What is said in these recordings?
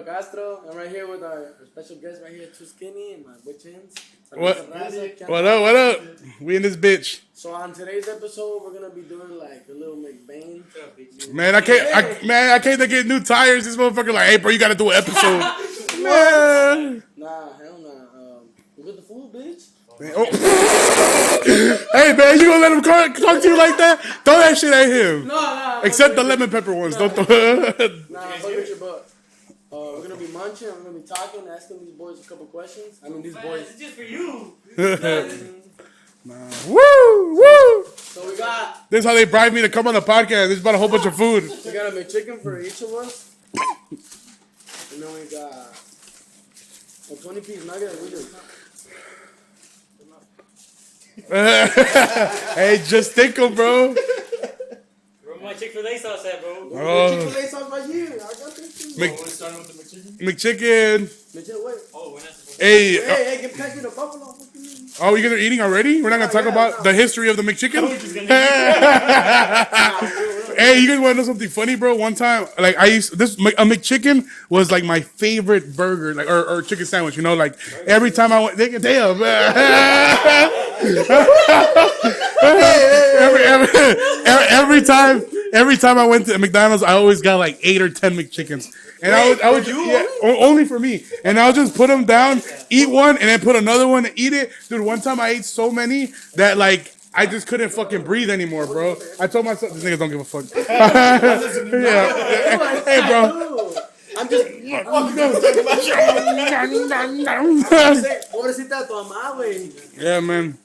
Chaka Castro. I'm right here with our special guest right here, Too Skinny, and my boy Chins. What? What up? What up? We in this bitch. So on today's episode, we're gonna be doing like a little McBang. Man, I can't get new tires. This motherfucker like, hey, bro, you gotta do an episode. Man. Nah, hell nah. We got the food, bitch. Oh. Hey, man, you gonna let him talk to you like that? Throw that shit at him. No. Except the lemon pepper ones. Don't throw. Nah, fuck with your butt. We're gonna be munching. We're gonna be talking, asking these boys a couple questions. I mean, these boys. It's just for you. Woo! So we got. This is how they bribe me to come on the podcast. This is about a whole bunch of food. We got a McChicken for each of us. And then we got a 20-piece nugget. We just. Hey, just think 'em, bro. Where my Chick-fil-A sauce at, bro? Chick-fil-A sauce right here. I got this too. We're starting with the McChicken? McChicken. McChicken, wait. Oh, we're not supposed to. Hey. Hey, get packed with a buffalo. Oh, you guys are eating already? We're not gonna talk about the history of the McChicken. Hey, you guys want to know something funny, bro? One time, like a McChicken was like my favorite burger, like or chicken sandwich. You know, like every time I went, damn. Every time I went to McDonald's, I always got like 8 or 10 McChickens. And I would only for me. And I would just put them down, eat one, and then put another one and eat it. Dude, one time I ate so many that like I just couldn't fucking breathe anymore, bro. I told myself, these niggas don't give a fuck. Yeah. Hey, bro. I'm just. Pobrecita tu mamá, güey. Yeah, man.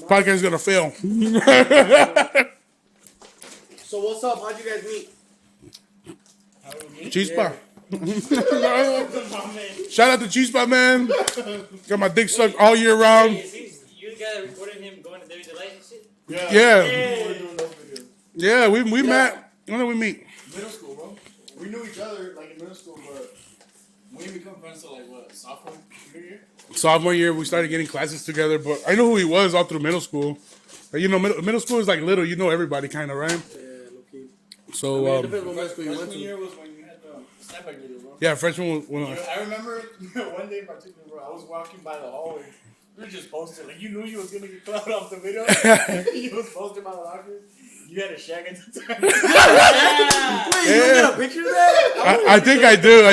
Podcast is gonna fail. So what's up? How'd you guys meet? Cheese Bar. Shout out to Cheese Bar, man. Got my dick sucked all year round. Hey, you the guy that recorded him going to David Delight and shit? Yeah, we met. When did we meet? Middle school, bro. We knew each other like in middle school, but we didn't become friends till like what, sophomore year? Sophomore year, we started getting classes together, but I know who he was all through middle school. But, you know, middle school is like little. You know everybody, kind of, right? Yeah, So, it depends what middle school you went Freshman to. year was when you had the snapback video, bro. yeah, freshman was I remember one day in particular, bro, I was walking by the hallway. We were just posting. Like, you knew you was going to get clout off the video. You was posting by the lockers. You had a shag at the time. Wait, you got a picture of that? I think I do.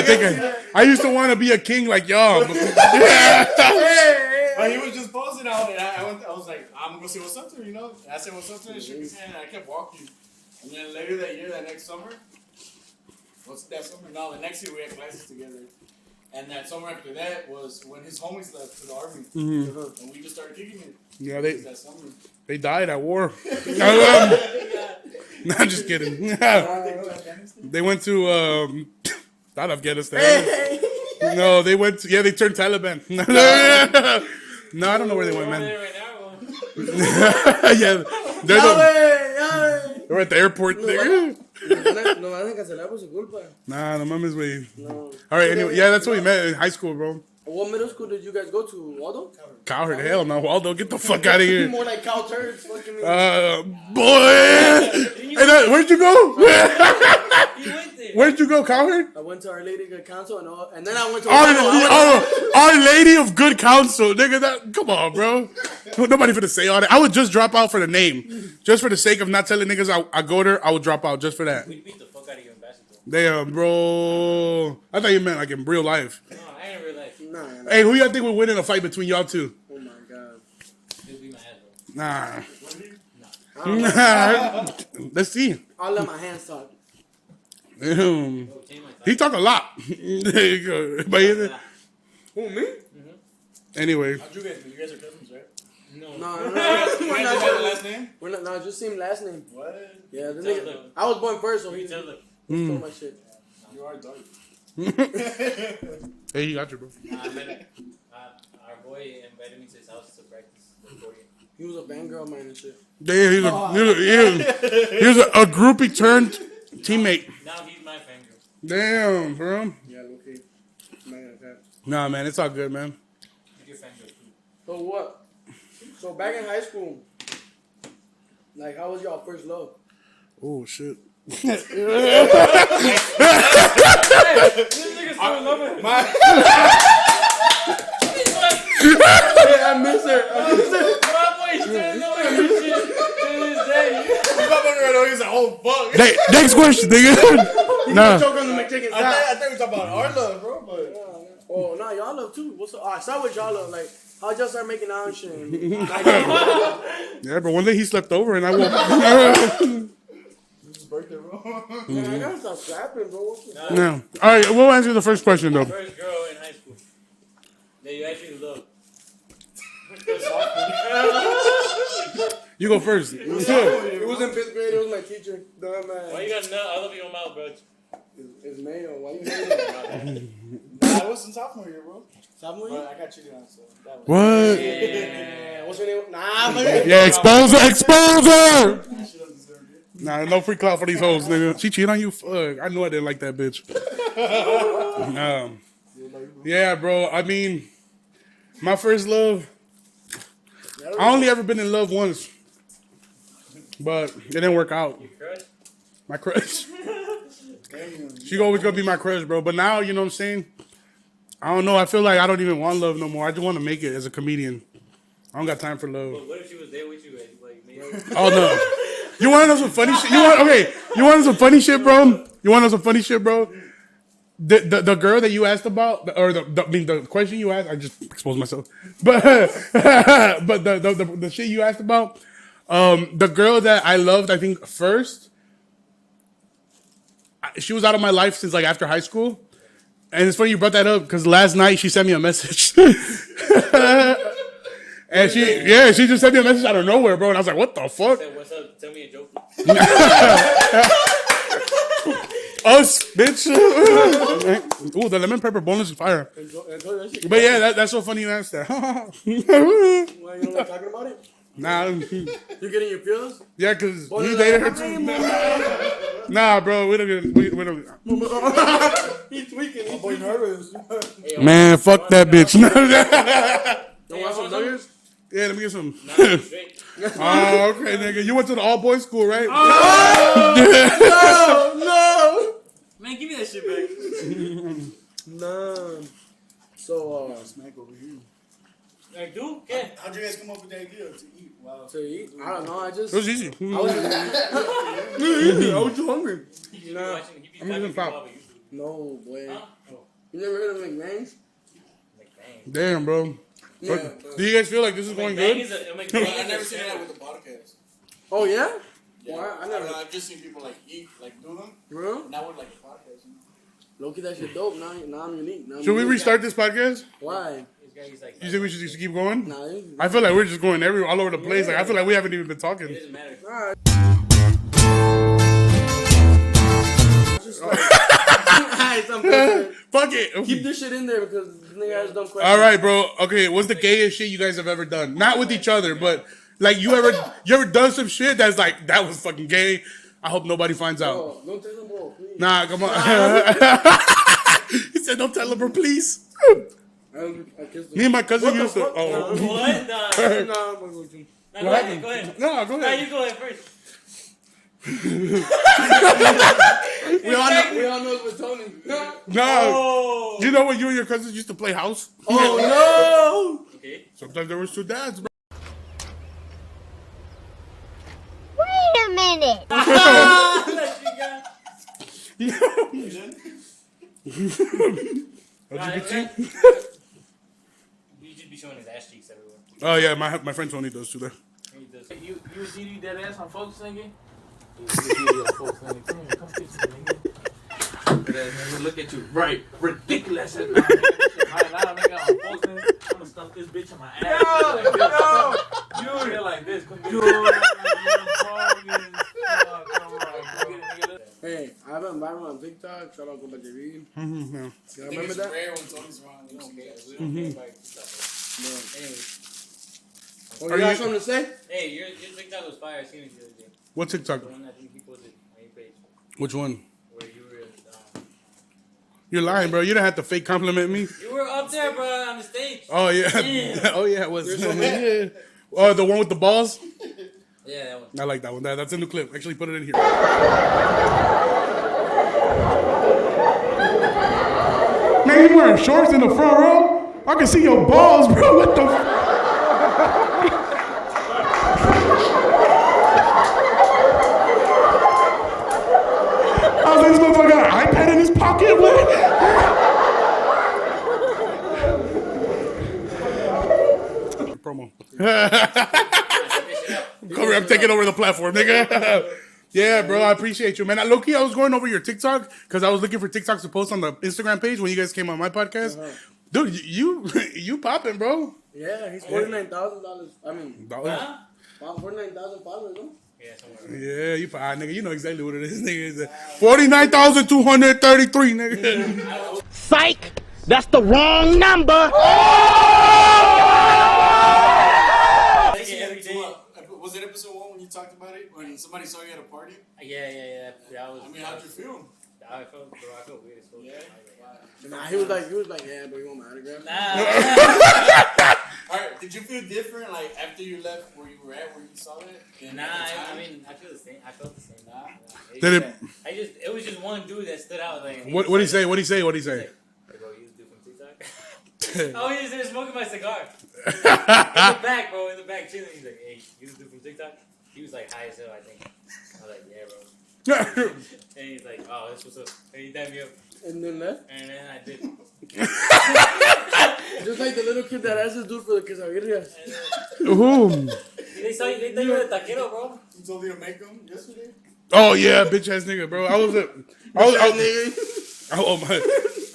I used to want to be a king like y'all. But he was just posting out, and I was like, I'm going to see what's up to her, you know? And I said, what's up to her? And shook his hand, and I kept walking. And then later that year, that next summer, what's that summer? No, the next year we had classes together. And that summer after that was when his homies left to the army. Mm-hmm. And we just started kicking it. Yeah, that summer. they died at war. No, I'm just kidding. They went to not Afghanistan. No, they went to, they turned Taliban. No, I don't know where they went, man. Yeah, they're at the airport. No, I think I said that was a good plan. Nah, no mames, way. No. All right, anyway, yeah, that's what we met in high school, bro. What middle school did you guys go to? Waldo? Cowherd, hell no, Waldo, get the fuck out of here. More like cow turds. Fucking me. Boy, hey, where'd you go? You went there. Where'd you go, Cowherd? I went to Our Lady of Good Counsel, and then I went to Our Lady of Good Counsel, nigga. Come on, bro. Nobody finna say all that. I would just drop out for the name, just for the sake of not telling niggas I go there. I would drop out just for that. We beat the fuck out of you in basketball. Damn, bro. I thought you meant like in real life. No, I ain't real life. Nah. Hey, who y'all think would win in a fight between y'all two? Oh my god. It'll be my head, bro. Nah. Let's see. I'll let my hands talk. He talk a lot. There you go. But Who, me? Mm-hmm. Anyway. How'd you guys do? You guys are cousins, right? No. No. You guys have the last name? We're not. No, just same last name. What? Yeah, the nigga. I was born first, so he stole my shit. You are dark. Hey, you got you, bro. Our boy invited me to his house to practice recording. He was a fangirl of mine and shit. Damn, he was a groupie turned teammate. Now he's my fangirl. Damn, bro. Yeah, okay. Nah, man, it's all good, man. Your fangirl too. So what? So back in high school, like, how was y'all first love? Oh shit. This nigga's still in love with her. I miss her. My boy still in love with her shit to this day. He's like, oh fuck. Next question, nigga. Nah. Choke on the McChicken. I thought we talking about our love, bro. But Oh, no, y'all love too. What's up? Alright, start with y'all love. Like, how'd y'all start making out and shit? Yeah, but one day he slept over and I woke. this is birthday, bro. Man, I gotta stop slapping, bro. No. All right, we'll answer the first question though. First girl in high school that you actually loved. You go first. It was in 5th grade. It was my teacher. Dumb man. Why you got nut all over your mouth, bro? It's male. Why you male? I was in sophomore year, bro. Sophomore But year? I got cheated on, so that was. What? Yeah. What's your name? Nah, man. Yeah, expose her, expose her. I should have deserved it. Nah, no free clout for these hoes, nigga. She cheated on you? Fuck. I knew I didn't like that bitch. Yeah, bro. I mean, my first love, I only ever been in love once. But it didn't work out. Crush? My crush. She always gonna be my crush, bro. But now, you know what I'm saying? I don't know. I feel like I don't even want love no more. I just want to make it as a comedian. I don't got time for love. But what if she was there with you, like maybe? Oh no. You want to know some funny shit? You want to know some funny shit, bro? You want to know some funny shit, bro? The girl that you asked about, or the question you asked, I just exposed myself. But the shit you asked about, the girl that I loved, I think first, she was out of my life since like after high school. And it's funny you brought that up because last night she sent me a message. And she just sent me a message out of nowhere, bro. And I was like, what the fuck? Said, what's up? Tell me a joke. Us, bitch. Ooh, the lemon pepper boneless is fire. But yeah, that's so funny you asked that. Why you don't like talking about it? Nah. You getting your feels? Yeah, because he dated her too. Nah, bro, we don't. He's tweaking. He's boy nervous. Man, fuck that bitch. Don't want some nuggets? Yeah, let me get some. Nah, straight. Oh, okay, nigga. You went to the all boys school, right? No. Man, give me that shit back. No. So, Smack over here. Like, dude, okay. How'd you guys come up with the idea to eat? Wow. to eat? I don't know. I just. It was easy. I was just hungry. He be Nah. watching. He be I'm talking using to pop. Bobby. No, boy. Huh? Oh, You never heard of McMan's? McBang. Damn, bro. Yeah. Do you guys feel like this is going McBang good? is a McBang I is never a seen that standard. with the podcast. Oh, yeah? Yeah. Why? I never. I've just seen people like eat, like do them. Bro? Not with like a podcast. You know? Loki, that shit dope. Now I'm unique. Now I'm Should we unique. restart this podcast? Why? This guy, he's like, You think we should just keep going? Nah, I feel like we're just going all over the place. Like I feel like we haven't even been talking. it doesn't matter. nah. Just like, Fuck it. keep this shit in there because this nigga has dumb questions. All right, bro. Okay, what's the gayest shit you guys have ever done? Not with each other, but like you ever done some shit that's like that was fucking gay. I hope nobody finds out. Oh, don't tell them all, please. Nah, come on. He said, "Don't tell her, bro, please." I kissed him. Me and my cousin What the used to. fuck? Oh, What? Nah, Nah, I'm gonna go to you. nah, go ahead. Go ahead. no, go Nah, ahead. you go ahead first. We all know it's with Tony. No, Oh. you know when you and your cousins used to play house? Oh, Okay. Sometimes there was two dads, bro. Wait a minute. That shit got- Nah, LGBT? You just be showing his ass cheeks everywhere. Oh yeah, my friend Tony does too. There. He does. You see that ass on folks singing? You see on folks singing. Come here, come get you, nigga. That ass nigga, look at you. Right. Ridiculous. Right now, nigga, on folks singing. I'm gonna stuff this bitch in my ass. You feel like this. Come get hey, I have him viral on TikTok. Shout out to Baby. Yeah. You I think remember it's that? rare when Tony's around. You know, Anyway, Oh, Are you got you- something to say? hey, your TikTok was fire. I seen it the other day. What TikTok? The one that he posted on your page Which one? where you were. You're lying, bro. You don't have to fake compliment me. You were up there, bro, on the stage. Oh yeah. Yeah. Oh yeah, it was. Yeah. Oh, the one with the balls. Yeah, that one. I like that one. That's a new clip. Actually, put it in here. man, you wearing shorts in the front row? I can see your balls, bro. What the fuck? I was like, this motherfucker got an iPad in his pocket? What? Promo. I'm taking over the platform, nigga. Yeah, bro, I appreciate you, man. Low-key, I was going over your TikTok because I was looking for TikToks to post on the Instagram page when you guys came on my podcast. Dude, you popping, bro. Yeah, he's $49,000. I mean, Huh? 49,000 followers, no? Yeah, somewhere. Yeah, nigga, you know exactly what it is, nigga. 49,233, nigga. Psych! That's the wrong number! Was it episode 1 when you talked about it? When somebody saw you at a party? Yeah. That was. I mean, how'd you feel? I felt weird as fuck. Yeah. Nah, he was like, yeah, bro, you want my autograph? Alright, did you feel different like after you left where you were at, where you saw that? Nah, I mean, I feel the same. I felt the same. It was just one dude that stood out. Like, What'd he say? What'd he say? Hey, bro, you was dude from TikTok? Oh, he was there smoking my cigar. In the back, bro, chilling. He's like, hey, you was dude from TikTok? He was like high as hell, I think. I was like, yeah, bro. And he's like, oh, this was up. And he dapped me up. And then left? And then I did. Just like the little kid that asked this dude for the quesadillas. They thought you were a taquero, bro. You told me to make them yesterday? Oh yeah, bitch ass nigga, bro. I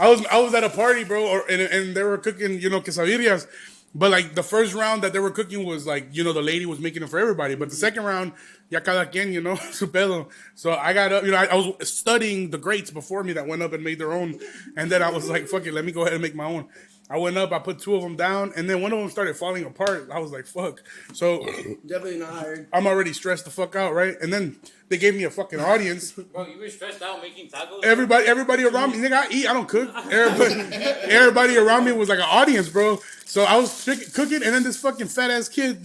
was at a party, bro, and they were cooking, quesadillas. But like the first round that they were cooking was like, the lady was making it for everybody. But the second round, ya cada quien, su pedo. So I got up, I was studying the greats before me that went up and made their own. And then I was like, fuck it, let me go ahead and make my own. I went up, I put 2 of them down, and then one of them started falling apart. I was like, fuck. So definitely not hired. I'm already stressed the fuck out, right? And then they gave me a fucking audience. Bro, you were stressed out making tacos? Everybody around me, nigga, I eat, I don't cook. Everybody around me was like an audience, bro. So I was cooking, and then this fucking fat ass kid,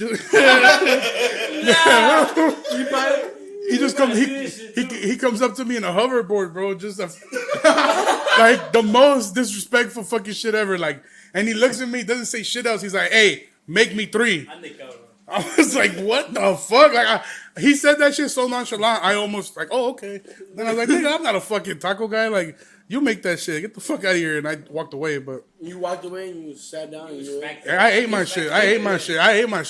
he just comes. He comes up to me in a hoverboard, bro. Just like the most disrespectful fucking shit ever. Like, and he looks at me, doesn't say shit else. He's like, "Hey, make me 3." I was like, "What the fuck?" Like, he said that shit so nonchalant. I almost like, "Oh, okay." Then I was like, "Nigga, I'm not a fucking taco guy. Like, you make that shit. Get the fuck out of here." And I walked away. But you walked away and you sat down and you. I ate my shit. I ate my shit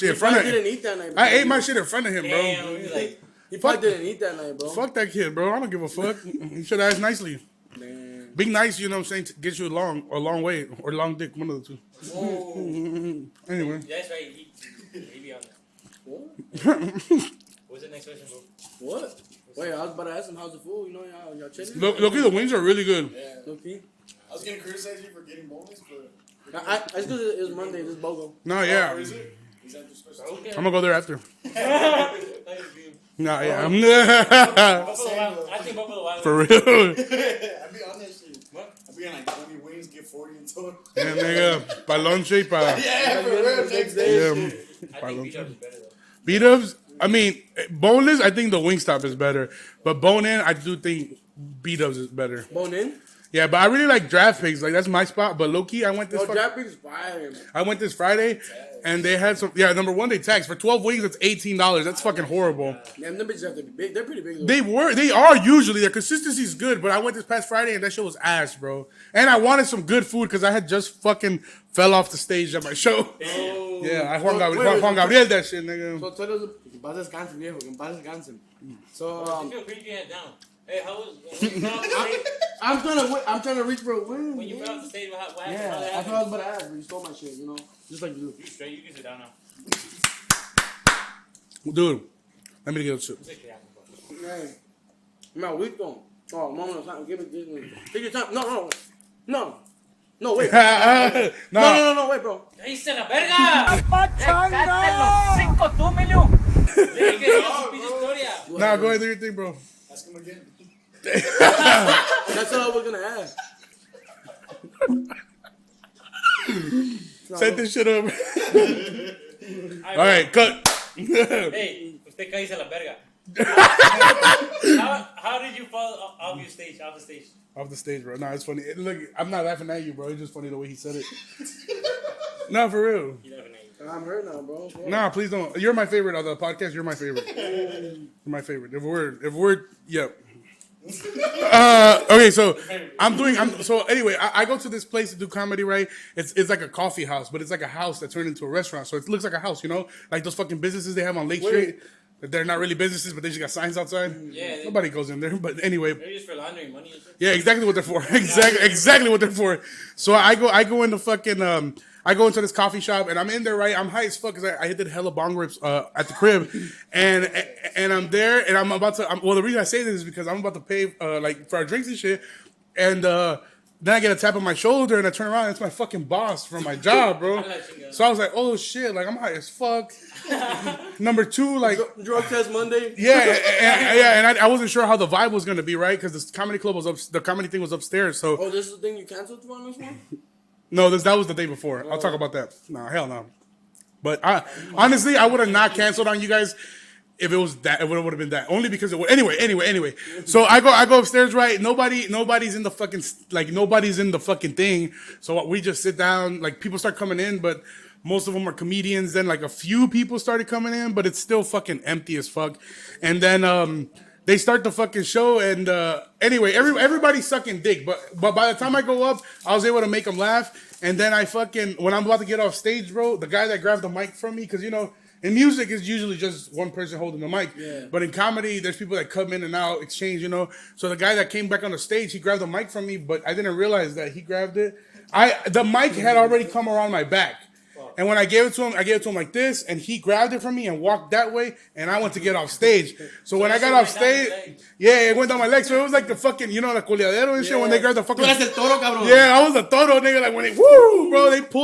in front of him. Didn't eat that night. I ate my shit in front of him, bro. Damn, he probably didn't eat that night, bro. Fuck that kid, bro. I don't give a fuck. You should ask nicely. Man. Being nice, you know what I'm saying, gets you a long way, or long dick, one of the two. Anyway. That's right. He be on that. What? What's the next question, bro? What? Wait, I was about to ask him how's the food. Y'all chilling? Look, the wings are really good. Yeah. Look-key. I was gonna criticize you for getting boneless, but I just because it was Monday, this BOGO. No, yeah. Or is it? Is that just special? Okay. I'm gonna go there after. No, yeah. I think Buffalo Wild. For real. I be on that shit. What? I be on like 20 wings, get 40 in total. Yeah, nigga. Pa lonche, pa. Yeah, for real. Next day. Yeah. I think B-Dubs is better, though. B-Dubs, I mean, boneless, I think the Wingstop is better. But bone-in, I do think B-Dubs is better. Bone-in? Yeah, but I really like Draft Pigs. Like, that's my spot. But low-key, I went this Draft Pigs fire, man. I went this Friday, and they had some. Yeah, number one, they taxed for 12 wings. It's $18. That's fucking horrible. Damn, them bitches have to be big. They're pretty big. Though. They are usually. Their consistency is good, but I went this past Friday, and that show was ass, bro. And I wanted some good food because I had just fucking fell off the stage at my show. Oh. Yeah, I Juan Gabriel that shit, nigga. So tell us, que paz descansen, viejo, que paz descansen. So I feel creepy head down. Hey, how was I'm trying to reach for a win. when you fell off the stage? What happened? Yeah, How that that's what I was happened? about to ask, but you stole my shit, just like you. You straight? You can sit down now. Dude, let me get a soup. Sit down, bro. Hey, my week gone. Oh, moment of time. Give me this one. Take your time. No, wait. No, wait, bro. ¡Ahí se la verga! ¡Cállate los 5 tú, Emilio! Deja que diga su pinche historia. Nah, go ahead, do your thing, bro. Ask him again. That's what I was gonna ask. Set this shit up. All right, cut. Hey, usted cállese la verga. How did you fall off the stage? Off the stage, bro. No, it's funny. Look, I'm not laughing at you, bro. It's just funny the way he said it. No, for real. I'm hurt now, bro. Nah, please don't. You're my favorite of the podcast. You're my favorite. You're my favorite. If we're, yep. Okay, so so anyway, I go to this place to do comedy, right? It's like a coffee house, but it's like a house that turned into a restaurant. So it looks like a house, you know? Like those fucking businesses they have on Lake Street. They're not really businesses, but they just got signs outside. Yeah. Nobody goes in there. But anyway. They're just for laundering money. Yeah, exactly what they're for. Exactly what they're for. So I go into fucking I go into this coffee shop and I'm in there, right? I'm high as fuck because I did hella bong rips at the crib, and I'm there and I'm about to. Well, the reason I say this is because I'm about to pay like for our drinks and shit, and then I get a tap on my shoulder and I turn around and it's my fucking boss from my job, bro. So I was like, oh shit, like I'm high as fuck. Number two, like drug test Monday. Yeah, and I wasn't sure how the vibe was gonna be, right? Because the comedy club was the comedy thing was upstairs. So this is the thing you canceled from this one? No, that was the day before. I'll talk about that. No, hell no. But honestly, I would have not canceled on you guys if it was that. It would have been that. Only because it would. Anyway. So I go upstairs, right? Nobody's in the fucking thing. So we just sit down. Like people start coming in, but most of them are comedians. Then like a few people started coming in, but it's still fucking empty as fuck. And then they start the fucking show, and anyway, everybody's sucking dick. But by the time I go up, I was able to make them laugh. And then when I'm about to get off stage, bro, the guy that grabbed the mic from me, because you know, in music it's usually just one person holding the mic. Yeah. But in comedy, there's people that come in and out, exchange, you know. So the guy that came back on the stage, he grabbed the mic from me, but I didn't realize that he grabbed it. The mic had already come around my back. And when I gave it to him like this, and he grabbed it from me and walked that way, and I went to get off stage. So when I got off stage, it went down my legs. So it was like the fucking, you know, the coleadero and shit, when they grabbed the fucking... Yeah, I was a toro, nigga. Like when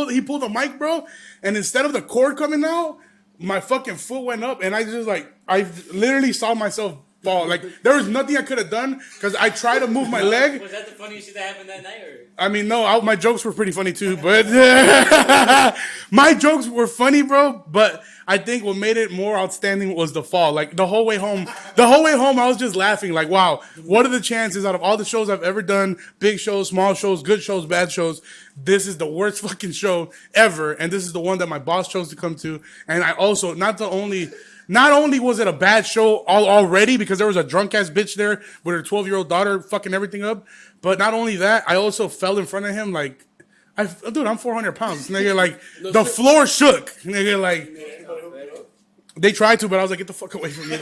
he pulled the mic, bro, and instead of the cord coming out, my fucking foot went up, and I literally saw myself fall. Like there was nothing I could have done because I tried to move my leg. Was that the funniest shit that happened that night? Or? I mean, no, my jokes were pretty funny too, but my jokes were funny, bro. But I think what made it more outstanding was the fall. Like the whole way home, I was just laughing. Like, wow, what are the chances out of all the shows I've ever done? Big shows, small shows, good shows, bad shows. This is the worst fucking show ever, and this is the one that my boss chose to come to. And I also not only was it a bad show already because there was a drunk ass bitch there with her 12-year-old daughter fucking everything up, but not only that, I also fell in front of him like, dude, I'm 400 pounds, nigga. Like the floor shook, nigga. Like they tried to, but I was like, get the fuck away from me.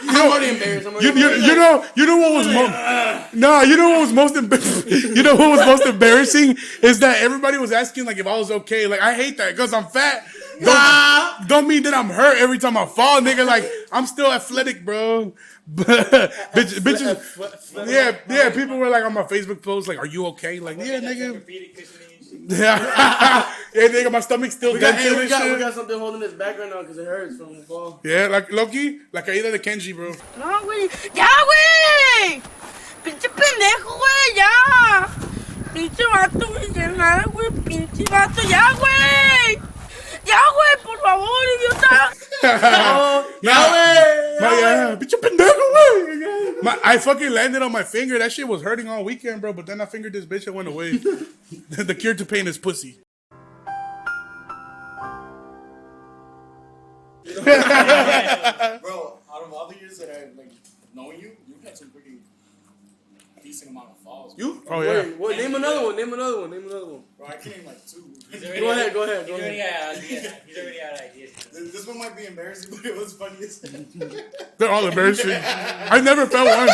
I'm already embarrassed. You know what was most embarrassing is that everybody was asking like if I was okay. Like I hate that because I'm fat. Don't mean that I'm hurt every time I fall, nigga. Like I'm still athletic, bro. But bitches, yeah. People were like on my Facebook post, like, "Are you okay?" Like, yeah, nigga. Yeah, nigga, my stomach's still dented and shit. We got something holding his back right now because it hurts from the fall. Yeah, like Loki, la caída de Kenji, bro. No, güey. ¡Ya, güey! ¡Pinche pendejo, güey! ¡Ya! ¡Pinche vato, güey! ¡Pinche vato! ¡Ya, güey! ¡Ya, güey! ¡Por favor, idiota! Yeah, bitch, pendejo, güey. I fucking landed on my finger. That shit was hurting all weekend, bro. But then I fingered this bitch and went away. The cure to pain is pussy. Bro, out of all the years that I like knowing you, you've had some pretty decent amount of falls. Bro. You? Oh yeah. Wait, name another one. Bro, I can name like two. Go ahead. He's already out of ideas. This one might be embarrassing, but it was funny as They're all embarrassing. I never fell once.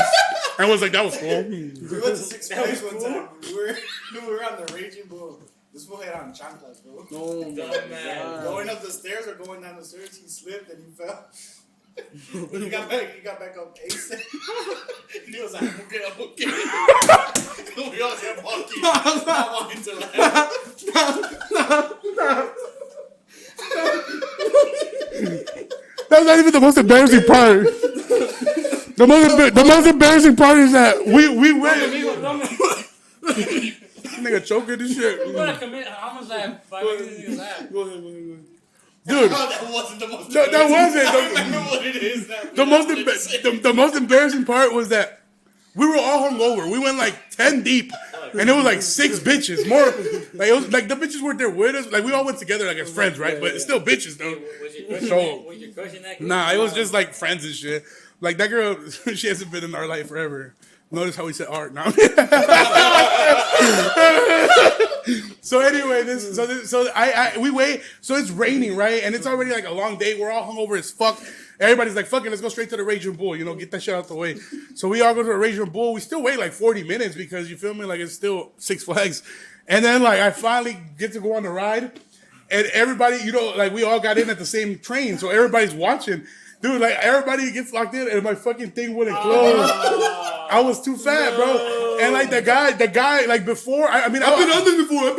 I was like, that was cool. We went to Six Flags one time. We were on the Raging Bull. This fool had on chanclas, bro. Oh, man. Going up the stairs or going down the stairs, he slipped and he fell. He got back up ASAP. He was like, okay. We all kept walking. Not walking to laugh. That's not even the most embarrassing part. The most embarrassing part is that we went. Nigga choking this shit. We're gonna commit homicide by making niggas laugh. Go ahead. Dude, that wasn't the most. That wasn't. I remember what it is now. The most embarrassing part was that we were all hungover. We went like 10 deep, and it was like 6 bitches. More like it was like the bitches weren't there with us. Like we all went together like as friends, right? But it's still bitches though. Was your crush in that group? Nah, it was just like friends and shit. Like that girl, she hasn't been in our life forever. Notice how we said art now. So anyway, we wait. So it's raining, right? And it's already like a long day. We're all hungover as fuck. Everybody's like, fuck it, let's go straight to the Raging Bull. You know, get that shit out the way. So we all go to the Raging Bull. We still wait like 40 minutes because you feel me? Like it's still Six Flags. And then like I finally get to go on the ride. And everybody, you know, like we all got in at the same train. So everybody's watching. Dude, like everybody gets locked in and my fucking thing wouldn't close. I was too fat, bro. And like the guy, like before, I've been under before. I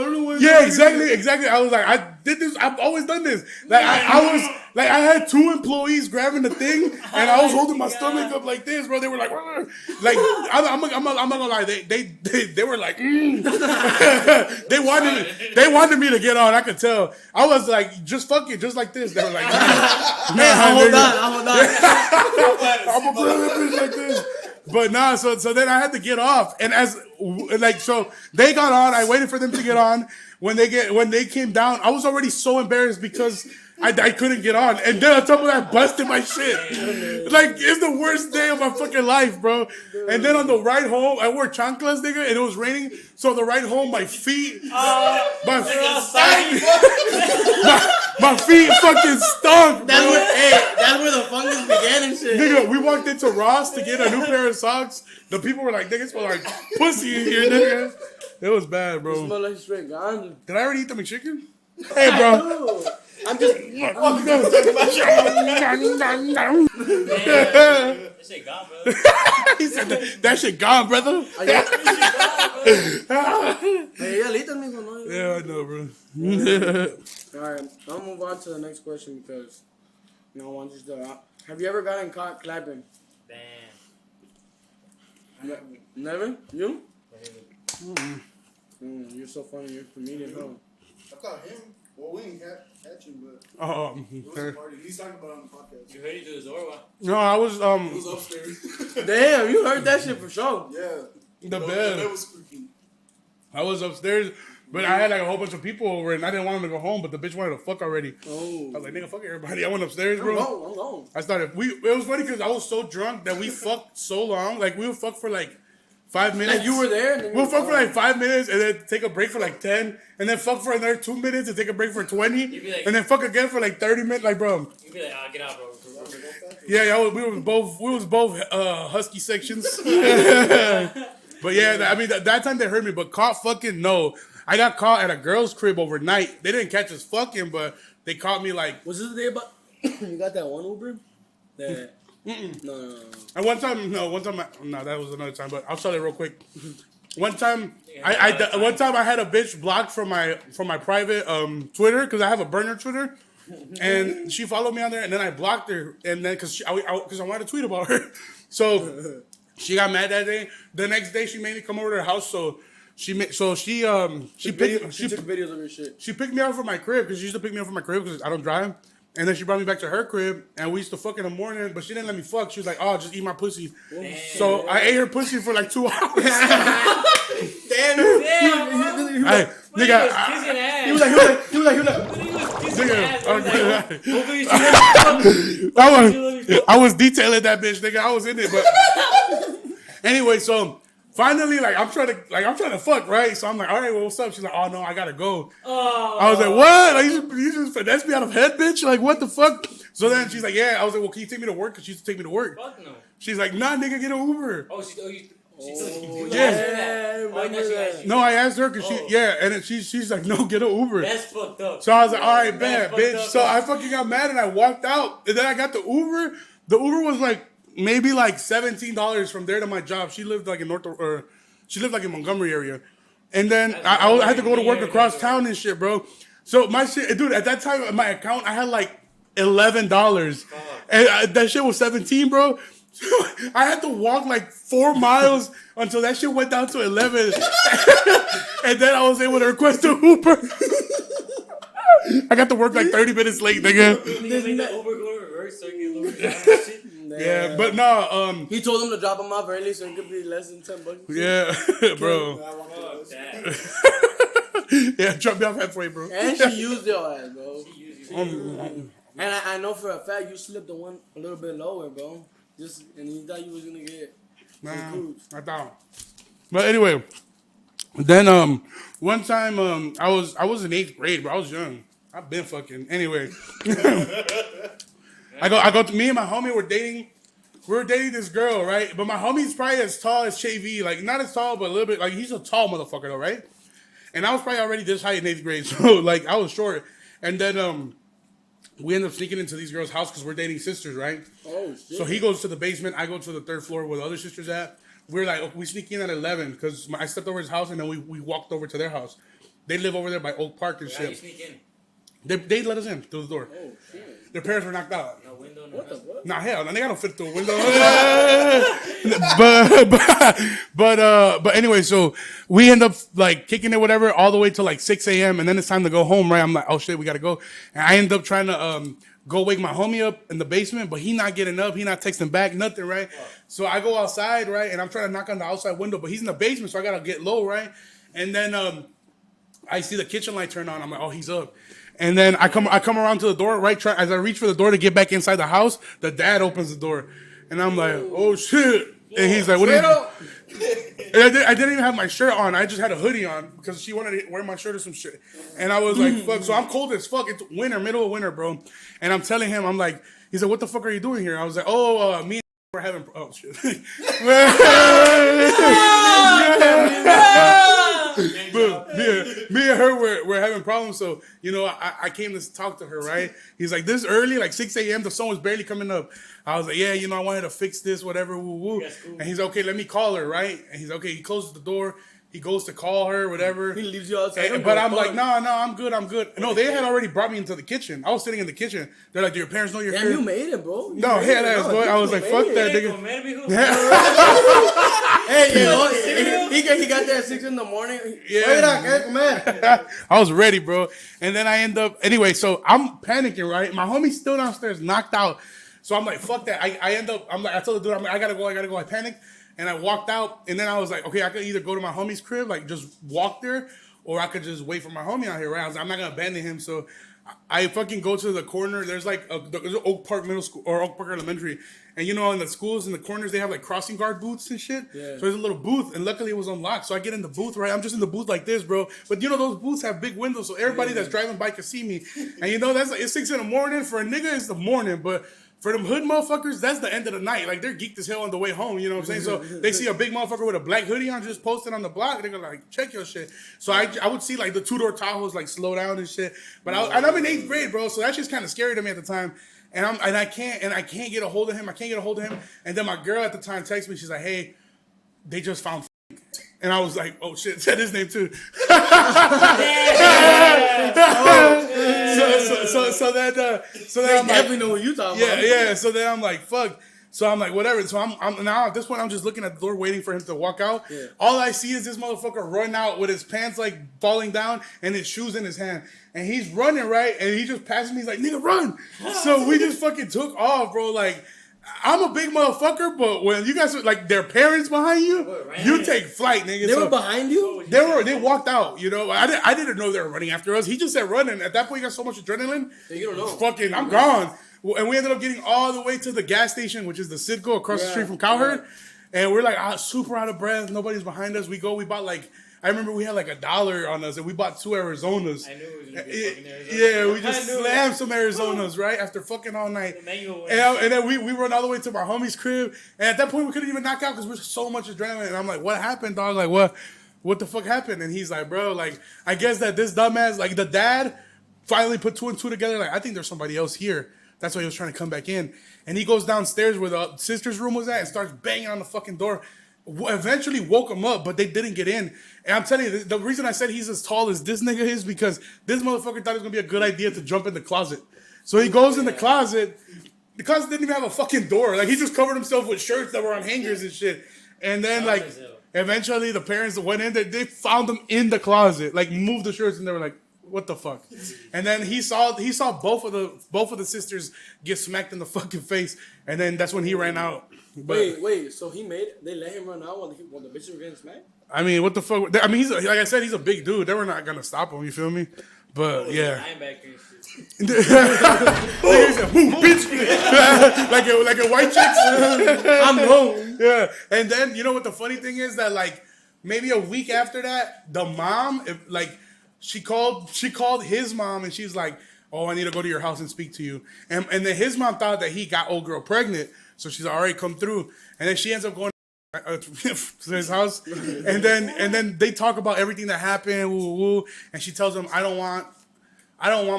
don't know why. Yeah, exactly. I was like, I did this. I've always done this. Like I had 2 employees grabbing the thing, and I was holding my stomach up like this, bro. They were like, "Rrr." Like I'm not gonna lie. They were like, they wanted me to get on. I could tell. I was like, just fuck it, just like this. They were like, nah, hold on. I'm gonna put that bitch like this. But nah, so then I had to get off, and so they got on. I waited for them to get on. When they came down, I was already so embarrassed because I couldn't get on, and then on top of that, I busted my shit. Like it's the worst day of my fucking life, bro. And then on the ride home, I wore chanclas, nigga, and it was raining. So on the ride home, my feet fucking stunk. That's where the fungus began and shit. Nigga, we walked into Ross to get a new pair of socks. The people were like, nigga, it smells like pussy in here, nigga. It was bad, bro. It smelled like straight ganja. Did I already eat the McChicken? Hey, bro. I'm just. That shit gone, brother. He said that shit gone, brother. Yeah, I know, bro. Alright, I'll move on to the next question because I want you to. Have you ever gotten caught clapping? Damn. Never? You? You're so funny. You're a comedian, huh? I caught him. Well, we didn't catch him, but it was okay. a party. He's talking about it on the podcast. You heard it through the door, what? No, I was He was upstairs. Damn, you heard that shit for sure. Yeah. The bed. The bed was squeaky. I was upstairs, but I had like a whole bunch of people over, and I didn't want them to go home. But the bitch wanted to fuck already. Oh. I was like, nigga, fuck everybody. I went upstairs, bro. I'm gone. I started. It was funny because I was so drunk that we fucked so long. Like we would fuck for like 5 minutes. And you were there? We'll fuck for like 5 minutes and then take a break for like 10. And then fuck for another 2 minutes and take a break for 20. Like, and then fuck again for like 30 minutes. Like, bro. You'd be like, get out, bro. Yeah, we was both husky sections. But yeah, I mean, that time they heard me. But caught fucking, no. I got caught at a girl's crib overnight. They didn't catch us fucking, but they caught me like. Was this the day about. You got that one Uber? That. No. And one time, that was another time. But I'll tell it real quick. One time, one time I had a bitch blocked from my private Twitter because I have a burner Twitter, and she followed me on there, and then I blocked her, and then because I wanted to tweet about her, so she got mad that day. The next day, she made me come over to her house, so she took videos of your shit. She picked me up from my crib because she used to pick me up from my crib because I don't drive. And then she brought me back to her crib, and we used to fuck in the morning, but she didn't let me fuck. She was like, "Oh, just eat my pussy." Damn. So I ate her pussy for like 2 hours. Damn. Hey, nigga. He was like. I was detailing that bitch, nigga. I was in it, but anyway, so. Finally, I'm trying to fuck, right? So I'm like, all right, well, what's up? She's like, oh no, I gotta go. Oh. I was like, what? Like, you just finesse me out of head, bitch? Like, what the fuck? So then she's like, yeah. I was like, well, can you take me to work? Because she used to take me to work. Fuck no. She's like, nah, nigga, get an Uber. No, I asked her because and then she's like, no, get an Uber. That's fucked up. So I was like, all right, bad, bitch. So I fucking got mad and I walked out, and then I got the Uber. The Uber was like. Maybe like $17 from there to my job. She lived like in in Montgomery area, and then I had to go to work across town and shit, bro. So my shit, dude. At that time, in my account, I had like $11, and that shit was 17, bro. So I had to walk like 4 miles until that shit went down to 11, and then I was able to request an Uber. I got to work like 30 minutes late, nigga. Uber go to reverse so you can Yeah, but no, He told him to drop him off early so it could be less than $10. yeah, bro. Fuck that. Yeah, drop me off halfway, bro. And she used your ass, bro. She used you. And I know for a fact you slipped the one a little bit lower, bro. And you thought you was gonna get some Nah, food. I thought. But anyway, then one time I was in 8th grade, bro. I was young. I've been fucking anyway. I go to me and my homie were dating. We were dating this girl, right? But my homie's probably as tall as Shay like not as tall, but a little bit. Like he's a tall motherfucker though, right? And I was probably already this high in 8th grade, so like I was short. And then we end up sneaking into these girls' house because we're dating sisters, right? Oh shit. So he goes to the basement, I go to the 3rd floor where the other sisters at. We're like, we sneak in at 11 because I stepped over his house and then we walked over to their house. They live over there by Oak Park and How you shit. sneak in? They let us in through the door. Oh shit. Their parents were knocked out. No window, no What the nothing. fuck? Nah, hell, they gotta fit through a window. but anyway, so we end up like kicking it, whatever, all the way till like 6 a.m. and then it's time to go home, right? I'm like, oh shit, we gotta go. And I end up trying to go wake my homie up in the basement, but he not getting up, he not texting back, nothing, right? So I go outside, right, and I'm trying to knock on the outside window, but he's in the basement, so I gotta get low, right? And then I see the kitchen light turn on. I'm like, oh, he's up. And then I come around to the door, right? As I reach for the door to get back inside the house, the dad opens the door, and I'm like, oh shit! And he's like, what are you? And I didn't even have my shirt on. I just had a hoodie on because she wanted to wear my shirt or some shit. And I was like, fuck. So I'm cold as fuck. It's winter, middle of winter, bro. And I'm telling him, I'm like, he's like, what the fuck are you doing here? I was like, oh, me and we're having, oh shit. But me and her were having problems, so you know I came to talk to her, right? He's like, this early, like 6 a.m. the sun was barely coming up. I was like, yeah, you know, I wanted to fix this, whatever, woo woo. And he's okay, let me call her, right? And he's okay, he closes the door. He goes to call her, whatever. He leaves you outside. But I'm like, no, I'm good. No, they had already brought me into the kitchen. I was sitting in the kitchen. They're like, do your parents know you're Damn, here? you made it, bro. No, hell ass, boy. I was like, fuck that, nigga. Hey, you know, he got there at 6 in the morning. Yeah. I was ready, bro. And then I end up, anyway, so I'm panicking, right? My homie's still downstairs, knocked out. So I'm like, fuck that. I end up, I'm like, I told the dude, I'm like, I gotta go. I panicked. And I walked out, and then I was like, okay, I could either go to my homie's crib, like just walk there, or I could just wait for my homie out here, right? I was like, I'm not gonna abandon him, so I fucking go to the corner. There's like there's Oak Park Middle School or Oak Park Elementary, and you know, in the schools in the corners they have like crossing guard booths and shit. Yeah. So there's a little booth, and luckily it was unlocked. So I get in the booth, right? I'm just in the booth like this, bro. But you know those booths have big windows, so everybody that's driving by can see me. And you know that's like it's 6 in the morning for a nigga. It's the morning, but for them hood motherfuckers, that's the end of the night. Like, they're geeked as hell on the way home, you know what I'm saying? So they see a big motherfucker with a black hoodie on just posted on the block. They're gonna, like, check your shit. So I would see, like, the two-door Tahoes, like, slow down and shit. But I'm in 8th grade, bro, so that shit's kind of scary to me at the time. And I can't get a hold of him. And then my girl at the time texts me. She's like, hey, they just found and I was like, oh, shit, said his name, too. So then I'm definitely know what you talking about. Yeah. So then I'm like, fuck. So I'm like, whatever. So I'm now at this point, I'm just looking at the door, waiting for him to walk out. Yeah. All I see is this motherfucker run out with his pants like falling down and his shoes in his hand, and he's running right, and he just passes me. He's like, nigga, run. So we just fucking took off, bro. Like, I'm a big motherfucker, but when you guys are like their parents behind you, you take flight, nigga. They were behind you? They walked out, you know. I didn't know they were running after us. He just said running. At that point, you got so much adrenaline. Yeah, you don't know. Fucking, I'm gone. And we ended up getting all the way to the gas station, which is the Citgo across the street from Cowherd. And we're like super out of breath. Nobody's behind us. We bought like, I remember we had like $1 on us, and we bought 2 Arizonas. I knew it was gonna be fucking Arizona. Yeah, we just slammed some Arizonas, right? After fucking all night. And then we run all the way to my homie's crib. And at that point, we couldn't even knock out because we're so much adrenaline. And I'm like, what happened, dog? Like, what the fuck happened? And he's like, bro, like, I guess that this dumbass, like, the dad finally put 2 and 2 together. Like, I think there's somebody else here. That's why he was trying to come back in. And he goes downstairs where the sister's room was at and starts banging on the fucking door. Eventually woke him up, but they didn't get in. And I'm telling you, the reason I said he's as tall as this nigga is because this motherfucker thought it was going to be a good idea to jump in the closet. So he goes in the closet. The closet didn't even have a fucking door. Like, he just covered himself with shirts that were on hangers and shit. And then, like, eventually the parents went in. They found him in the closet. Like, moved the shirts, and they were like, what the fuck? And then he saw both of the sisters get smacked in the fucking face, and then that's when he ran out. But, wait. So they let him run out while the bitches were getting smacked? I mean, what the fuck? I mean, like I said, he's a big dude. They were not gonna stop him. You feel me? But yeah. Bitch. like a white chick. I'm home. Yeah. And then you know what the funny thing is that like maybe a week after that, the mom she called his mom and she's like, "Oh, I need to go to your house and speak to you." And then his mom thought that he got old girl pregnant, so she's like, "All right, come through." And then she ends up going to his house, and then they talk about everything that happened, and she tells him, I don't want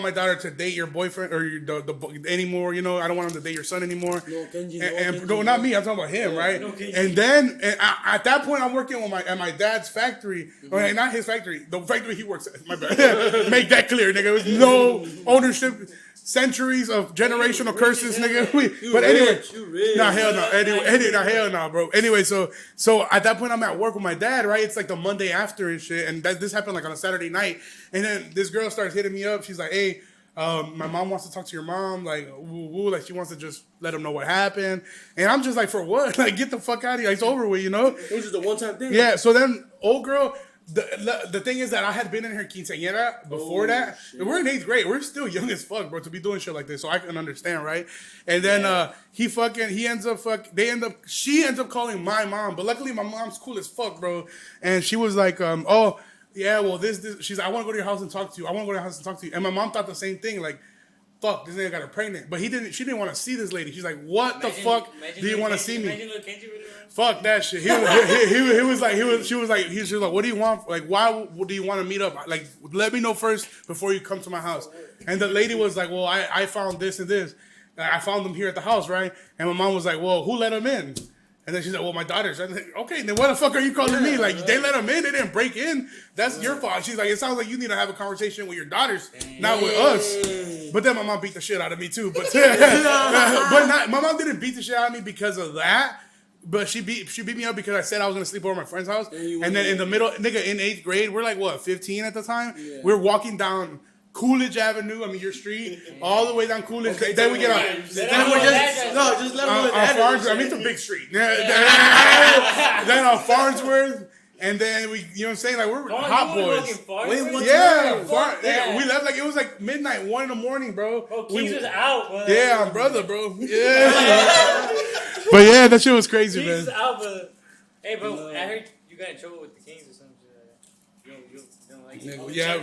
my daughter to date your boyfriend or the anymore. You know, I don't want him to date your son anymore. No, Kenji, no, not me. I'm talking about him, right? No, and then at that point, I'm working at my dad's factory. Okay, not his factory, the factory he works at. My bad. Make that clear, nigga. There was no ownership. Centuries of generational curses, nigga. But anyway, nah, hell no. Hell no, bro. Anyway, so at that point, I'm at work with my dad, right? It's like the Monday after and shit, and this happened like on a Saturday night. And then this girl starts hitting me up. She's like, "Hey, my mom wants to talk to your mom. Like, like she wants to just let them know what happened." And I'm just like, "For what? Like, get the fuck out of here. It's over with, you know?" It was just a one-time thing. Yeah. So then, old girl. The thing is that I had been in her quinceañera before that. Shit. We're in 8th grade. We're still young as fuck, bro, to be doing shit like this. So I can understand, right? And then she ends up calling my mom. But luckily my mom's cool as fuck, bro. And she was like, "Oh, yeah, well this." She's like, "I want to go to your house and talk to you. And my mom thought the same thing, like, fuck, this nigga got her pregnant. But she didn't want to see this lady. She's like, "What the fuck do you want to see me?" Fuck that shit. She was like, "What do you want? Like, why do you want to meet up? Like, let me know first before you come to my house." And the lady was like, "Well, I found this and this. I found them here at the house, right?" And my mom was like, "Well, who let them in?" And then she said, "Well, my daughters." I was like, "Okay, then what the fuck are you calling me? Like, they let them in. They didn't break in. That's your fault." She's like, "It sounds like you need to have a conversation with your daughters, not with us." But then my mom beat the shit out of me too. But my mom didn't beat the shit out of me because of that. But she beat me up because I said I was gonna sleep over at my friend's house. And then in the middle, nigga, in 8th grade, we're like what, 15 at the time? Yeah. We're walking down Coolidge Avenue, your street, all the way down Coolidge. Okay, then we get on. Just let them know. It's a big street. Then on Farnsworth. And then we, you know what I'm saying? Like, we're hot boys. We left like, it was like midnight, 1 in the morning, bro. Kings was out, bro. Yeah, I'm brother, bro. Yeah. But yeah, that shit was crazy, Kings man. was out, brother. Hey, bro, I heard you got in trouble with the Kings or something. You don't like it? Yeah,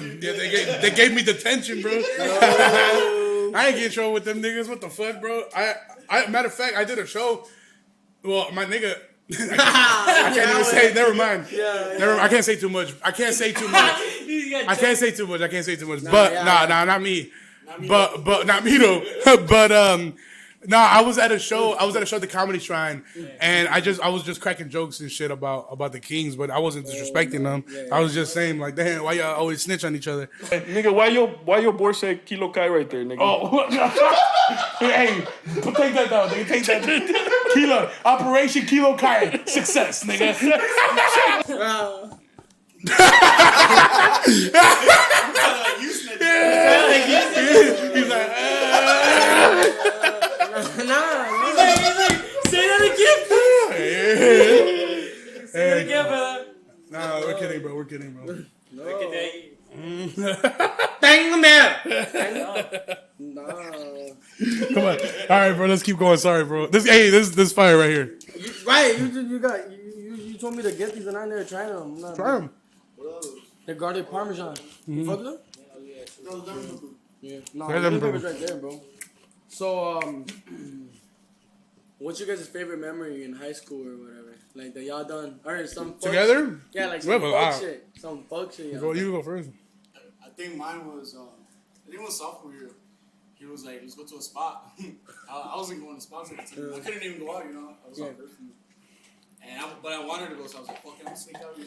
they gave me detention, bro. I ain't get in trouble with them niggas. What the fuck, bro? I matter of fact, I did a show. Well, my nigga. I can't even say. Never mind. I can't say too much. I can't say too much. But not me. But not me though. But I was at a show. At the Comedy Shrine, and I was just cracking jokes and shit about the Kings, but I wasn't disrespecting them. I was just saying like, damn, why y'all always snitch on each other? Nigga, why your board say Kilo Kai right there, nigga? Oh, hey, take that down, nigga. Take that. Kilo, Operation Kilo Kai, success, nigga. He's like, say that again, Say that again, brother. Nah, we're kidding, bro. Dang man. Come on. All right, bro. Let's keep going. Sorry, bro. This fire right here. You told me to get these and I never tried them. Try them. They're garlic parmesan. You fuck with them? Yeah. No, Try them, bro. right there, bro. So, what's your guys' favorite memory in high school or whatever? Like that y'all done? Alright, some together? Yeah, like some fuck shit. Some fuck shit. You go first. I think mine was sophomore year. He was like, "Let's go to a spot." I wasn't going to spots at the time. I couldn't even go out, you know. I was on curfew. But I wanted to go, so I was like, "Fuck, can I sneak out?"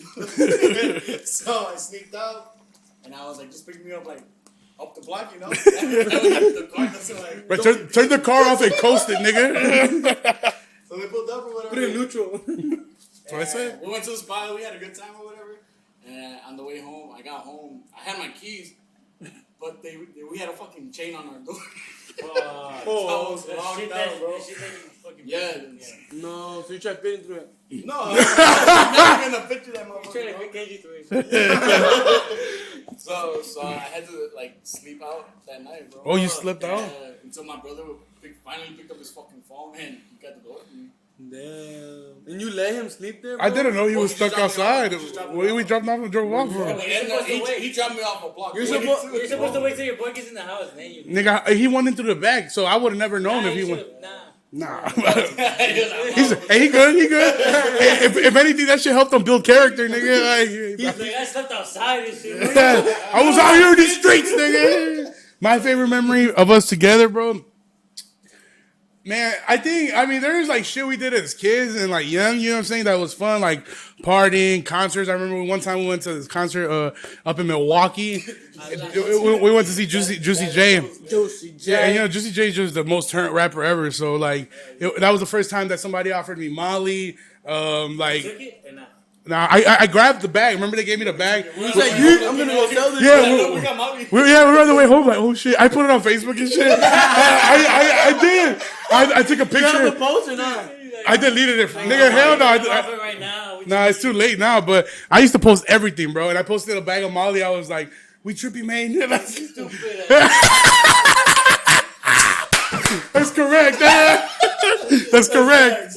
So I sneaked out, and I was like, "Just pick me up, like up the block, you know." The car, but turn the car off and coast it, nigga. So they pulled up or whatever. Put it in neutral. That's what I said. We went to the spot. We had a good time or whatever. And on the way home, I got home. I had my keys. but we had a fucking chain on our door. Oh, So I was locked out, bro. Yeah. No, so you tried fitting through it. No, I'm never gonna fit through that Trying to motherfucker. get you through it. So I had to like sleep out that night, bro. Oh, you slept out? Yeah, until my brother finally picked up his fucking phone and he got the door for me. Damn. And you let him sleep there, bro? I didn't know he was He just stuck dropped me outside. off. He just dropped me We off. dropped off and drove off for him. He dropped me off a block. You're away, supposed- too. You're supposed to wait till your boy gets in the house, and then you. Nigga, he went into the back, so I would have never known Nah, if he you went. should've- Nah. Nah. He was like, Hey, he good. Hey, if anything, that shit helped him build character, nigga. He's like, I slept outside and shit. I was out here in the streets, nigga. My favorite memory of us together, bro. Man, there's like shit we did as kids and like young, you know what I'm saying? That was fun, like partying, concerts. I remember one time we went to this concert up in Milwaukee. We went to see Juicy J. Juicy J. Yeah, and you know, Juicy J is just the most turned rapper ever. So like, that was the first time that somebody offered me Molly. Like, Took it or not? nah, I grabbed the bag. Remember they gave me the bag. He was like, I'm gonna go sell this Yeah, shit. we got Molly. we're on the way home. Like, oh shit! I put it on Facebook and shit. I did. I took a You got the picture. post or not? I deleted it. Nigga, hell no. Right now. Nah, it's too late now. But I used to post everything, bro. And I posted a bag of Molly. I was like, "We trippy, man." That's correct. That's correct.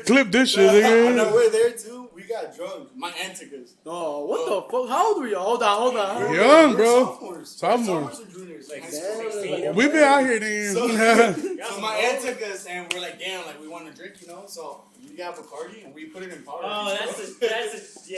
Clip this shit, On nigga. our way there too, we got drunk. My aunt took us. Oh, what the fuck? How old were you? Hold on. Young, We're bro. Sophomores Sophomores. or juniors. Like High 16. school. We've been out here, nigga. So my aunt took us and we're like, damn, like we want to drink, you know. So we got Bacardi and we put it in powder. Oh, yeah.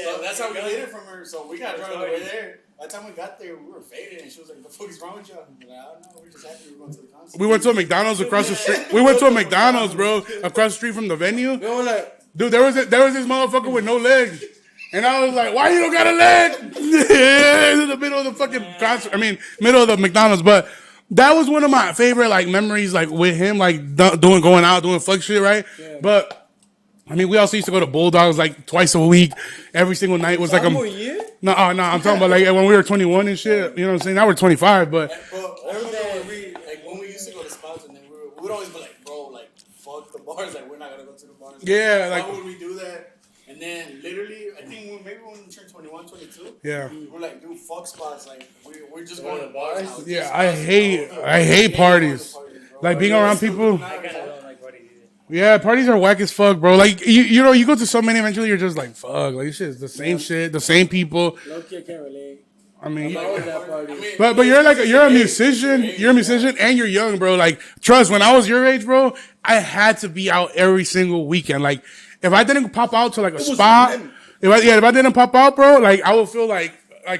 So that's how we hid it from her. So we got drunk on the way there. By the time we got there, we were faded, and she was like, "The fuck is wrong with y'all?" I'm like, "I don't know. We're just happy we're going to the concert." We went to a McDonald's across the street. We went to a McDonald's, bro, across the street from the venue. We were like, Dude, there was this motherfucker with no legs. And I was like, why you don't got a leg? In the middle of the fucking concert. I mean, middle of the McDonald's. But that was one of my favorite, like, memories, like, with him, like, going out, doing fuck shit, right? Yeah. But, I mean, we also used to go to Bulldogs, like, twice a week. Every single night was like a... year? No, I'm talking about, like, when we were 21 and shit. You know what I'm saying? Now we're 25, but... But I remember when we used to go to spots, and then we would always be like, bro, like, fuck the bars. Like, we're not going to go to the bars. Yeah, Why like... would we do that? And then, literally, I think maybe when we turned 21, 22, Yeah. we're like, dude, fuck spots. Like, we're just going to bars now. Yeah, Just I us, hate bro. parties. Bro. Like, being around people... I kind of don't like parties either. Yeah, parties are whack as fuck, bro. Like, you know, you go to so many, eventually you're just like, fuck. Like, this shit's the same shit, the same people. No kid can't relate. I mean... I was at parties. But you're a musician. You're a musician and you're young, bro. Like, trust, when I was your age, bro, I had to be out every single weekend. Like, if I didn't pop out to like a spot, if I didn't pop out, bro, like I would feel like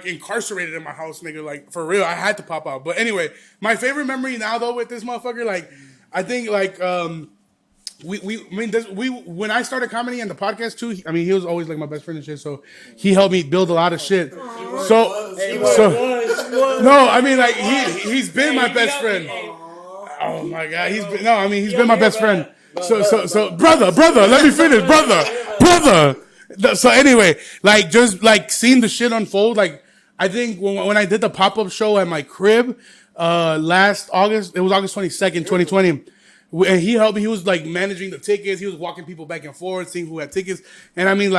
incarcerated in my house, nigga. Like, for real, I had to pop out. But anyway, my favorite memory now though with this motherfucker, like, I think like when I started comedy and the podcast too, I mean, he was always like my best friend and shit, so he helped me build a lot of shit. No, I mean, like he's been my best friend. Oh my god, he's been my best friend. So brother, let me finish, brother. So anyway, like just like seeing the shit unfold, like I think when I did the pop-up show at my crib last August, it was August 22nd, 2020. And he helped me. He was like managing the tickets. He was walking people back and forth, seeing who had tickets. And I mean,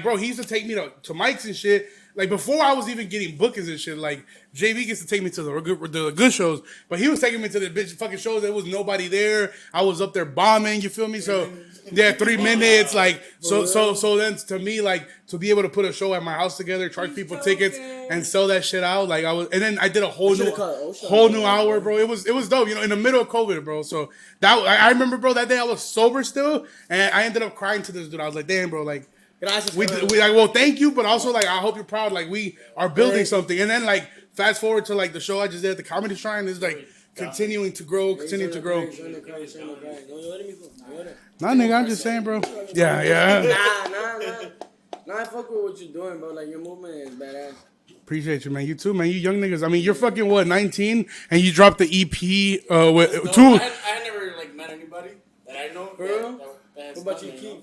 bro, he used to take me to mics and shit. Like before I was even getting bookings and shit. Like JV gets to take me to the good shows, but he was taking me to the bitch fucking shows. There was nobody there. I was up there bombing. You feel me? So yeah, 3 minutes. Like so then to me, like to be able to put a show at my house together, charge people tickets, and sell that shit out. Like and then I did a whole new hour, bro. It was dope. You know, in the middle of COVID, bro. So that I remember, bro. That day I was sober still, and I ended up crying to this dude. I was like, damn, bro, like. We like, well, thank you, but also like I hope you're proud. Like we are building something, and then like fast forward to like the show I just did at the Comedy Shrine is like continuing to grow. Nah, nigga, I'm just saying, bro. Yeah. Nah, I fuck with what you're doing, bro. Like your movement is badass. Appreciate you, man. You too, man. You young niggas. I mean, you're fucking what, 19, and you dropped the EP with two. I never like met anybody that I know. Girl, what about you, Keith?